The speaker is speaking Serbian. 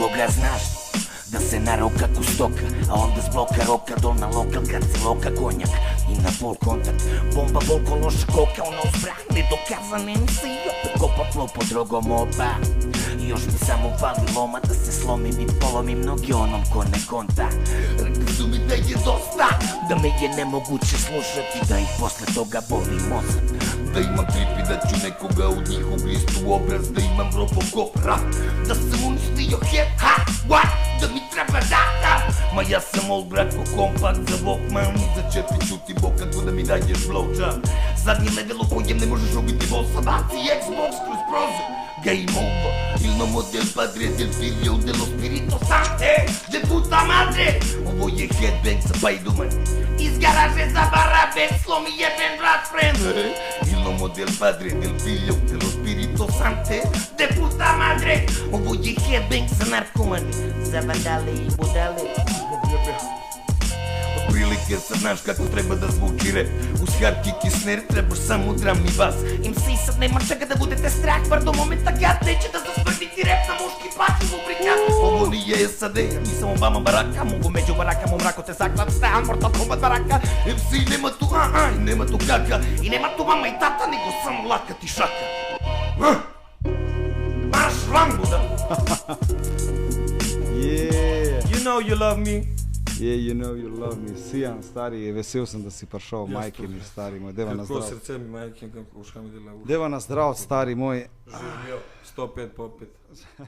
koga znaš da se naroka ku stoka, a onda s bloka roka dol na lokal kad se loka konjak i na pol kontakt. Bomba, bolko, loša koka, ono zbrah, nedokazane mi se i opet kopa flow po drogom oba. I još mi samo fali loma da se slomim i polomim noge onom ko ne konta. Rekli su mi da je dosta, da me je nemoguće slušati, da ih posle toga boli mozak. Da imam trip i da ću nekoga od njih ugrist u obraz, da imam Robocop rap, da sam uništio hip, ha, what, da mi treba rata. Ma ja sam old brat ko kompakt za Walkman, za četiri ćuti bok kako da mi daješ blowjob. Zadnji level u kojem ne možeš ubiti bossa, baci Xbox kroz prozor. Game over, il nomo del padre del figlio dello spirito sante, de puta madre. Ovo je headbang sa Bajduman, iz garaže za barabe, slomi jeben brat friend. Il nomo del padre del figlio dello spirito sante, de puta madre. Ovo je headbang sa narkomani, za vandale i budale. Prilike sad znaš kako treba da zvuči rap, uz hard kick i snare trebaš samo drum i bas. MC sad nema čega da budete strah, bar do momenta kad neće da zasmrditi rap na muški pači lubrikat. Ovo nije SAD, nisam Obama baraka, mogu među barakama u mraku te zaklat, stan Mortal Kombat baraka. MC nema tu i nema tu kaka, i nema tu mama i tata, nego samo laka ti šaka. Marš van buda. Yeah. You know you love me. Yeah, you know you love me. Sijan, stari, vesel sem, da si prišel, majke mi, stari moj. Deva na zdrav. Kako srce mi, majke, kako uška mi dela uška. Deva na zdrav, stari moj. Življo, 105 po 5.